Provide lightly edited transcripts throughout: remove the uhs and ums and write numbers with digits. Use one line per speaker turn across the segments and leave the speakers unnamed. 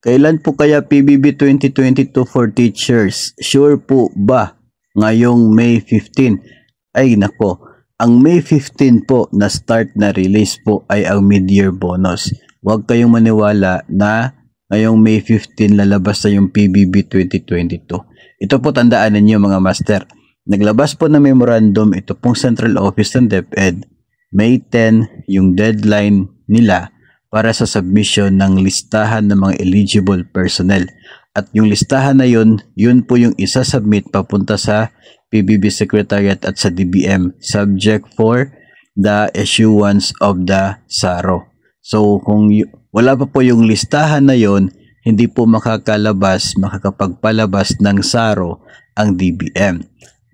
Kailan po kaya PBB 2022 for teachers? Sure po ba ngayong May 15? Ay nako, ang May 15 po na start na release po ay ang mid-year bonus. Huwag kayong maniwala na ngayong May 15 lalabas na yung PBB 2022. Ito po tandaan ninyo mga master. Naglabas po ng memorandum ito pong Central Office ng DepEd. May 10 yung deadline nila para sa submission ng listahan ng mga eligible personnel. At yung listahan na yun po yung isa-submit papunta sa PBB Secretariat at sa DBM subject for the issuance of the SARO. So kung wala pa po yung listahan na yun, hindi po makakapagpalabas ng SARO ang DBM.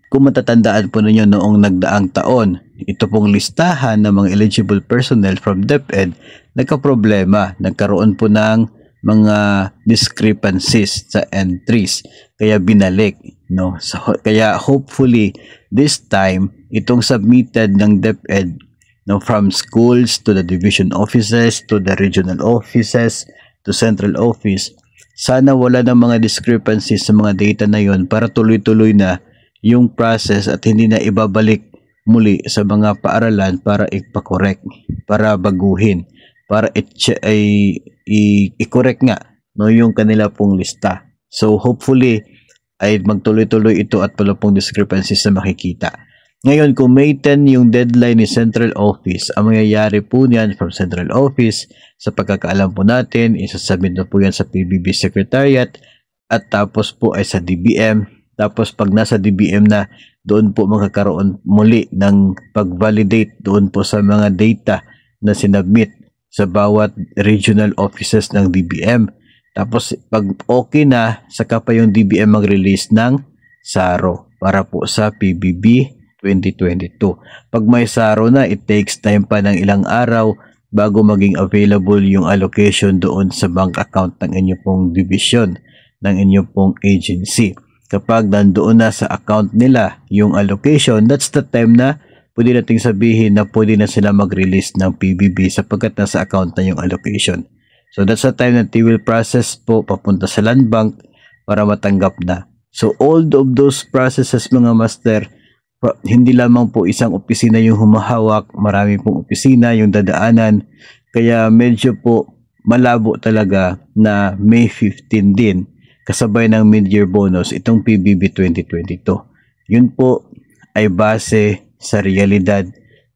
Kung matatandaan po ninyo noong nagdaang taon, ito pong listahan ng mga eligible personnel from DepEd nagka-problema, nagkaroon po ng mga discrepancies sa entries, kaya binalik, no? So, kaya hopefully this time itong submitted ng DepEd, no, from schools to the division offices to the regional offices to central office, sana wala ng mga discrepancies sa mga data na yon para tuloy-tuloy na yung process at hindi na ibabalik muli sa mga paaralan para ipakorek, para baguhin, para i-correct nga, no, yung kanila pong lista. So hopefully ay magtuloy-tuloy ito at wala pong discrepancies na makikita. Ngayon kung May 10 yung deadline ni Central Office, ang mangyayari po niyan from Central Office, sa pagkakaalam po natin, isasubmit na po yan sa PBB Secretariat at tapos po ay sa DBM. Tapos pag nasa DBM na, doon po makakaroon muli ng pag-validate doon po sa mga data na sinubmit sa bawat regional offices ng DBM. Tapos pag okay na, saka pa yung DBM mag-release ng SARO para po sa PBB 2022. Pag may SARO na, it takes time pa ng ilang araw bago maging available yung allocation doon sa bank account ng inyo pong division, ng inyo pong agency. Kapag nandoon na sa account nila yung allocation, that's the time na pwede nating sabihin na pwede na sila mag-release ng PBB sapagkat nasa account na yung allocation. So that's the time that they will process po papunta sa land bank para matanggap na. So all of those processes mga master, hindi lamang po isang opisina yung humahawak, marami pong opisina yung dadaanan. Kaya medyo po malabo talaga na May 15 din kasabay ng mid-year bonus itong PBB 2022. Yun po ay base sa realidad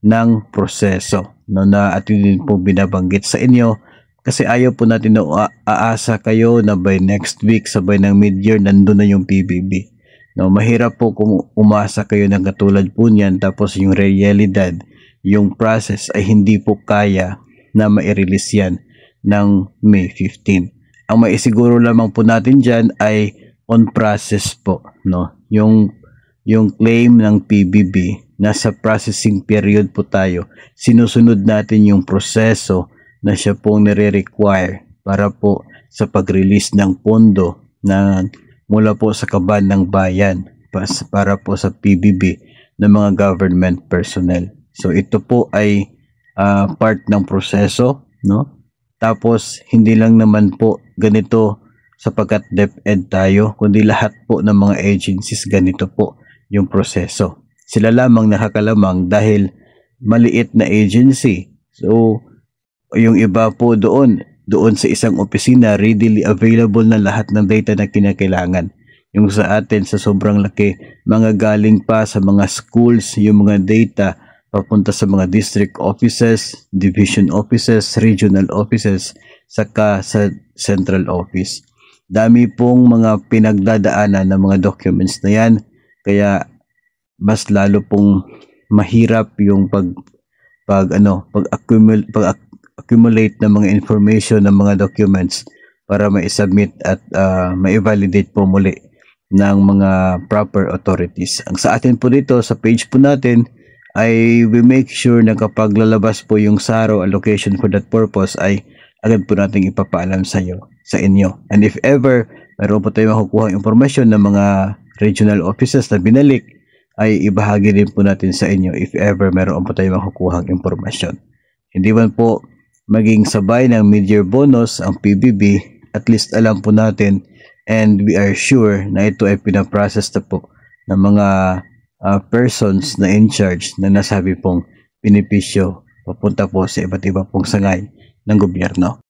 ng proseso, no, na atin din po binabanggit sa inyo kasi ayaw po natin na aasa kayo na by next week sabay ng mid-year nandun na yung PBB. No, mahirap po kung umasa kayo ng katulad po niyan tapos yung realidad, yung process ay hindi po kaya na ma-release yan ng May 15. Ang maisiguro lamang po natin dyan ay on process po, no? Yung claim ng PBB, nasa processing period po tayo. Sinusunod natin yung proseso na siya pong nire-require para po sa pag-release ng pondo na mula po sa kaban ng bayan para po sa PBB ng mga government personnel. So ito po ay part ng proseso, no? Tapos hindi lang naman po ganito sapagkat DepEd tayo, kundi lahat po ng mga agencies ganito po yung proseso. Sila lamang nakakalamang dahil maliit na agency. So yung iba po doon sa isang opisina readily available na lahat ng data na kinakailangan. Yung sa atin sa sobrang laki, mga galing pa sa mga schools yung mga data papunta sa mga district offices, division offices, regional offices, saka sa central office. Dami pong mga pinagdadaanan ng mga documents na yan, kaya mas lalo pong mahirap yung pag-accumulate ng mga information ng mga documents para ma-submit at ma-validate po muli ng mga proper authorities. Ang sa atin po dito, sa page po natin, ay we make sure na kapag lalabas po yung SARO allocation for that purpose ay agad po natin ipapaalam sa inyo. And if ever meron po tayo makukuha informasyon ng mga regional offices na binalik, ay ibahagi din po natin sa inyo if ever meron po tayo makukuha informasyon. Hindi man po maging sabay ng mid-year bonus ang PBB, at least alam po natin and we are sure na ito ay pinaprocess na po ng mga persons na in charge na nasabi pong benepisyo papunta po sa iba't iba pong sangay ng gobyerno.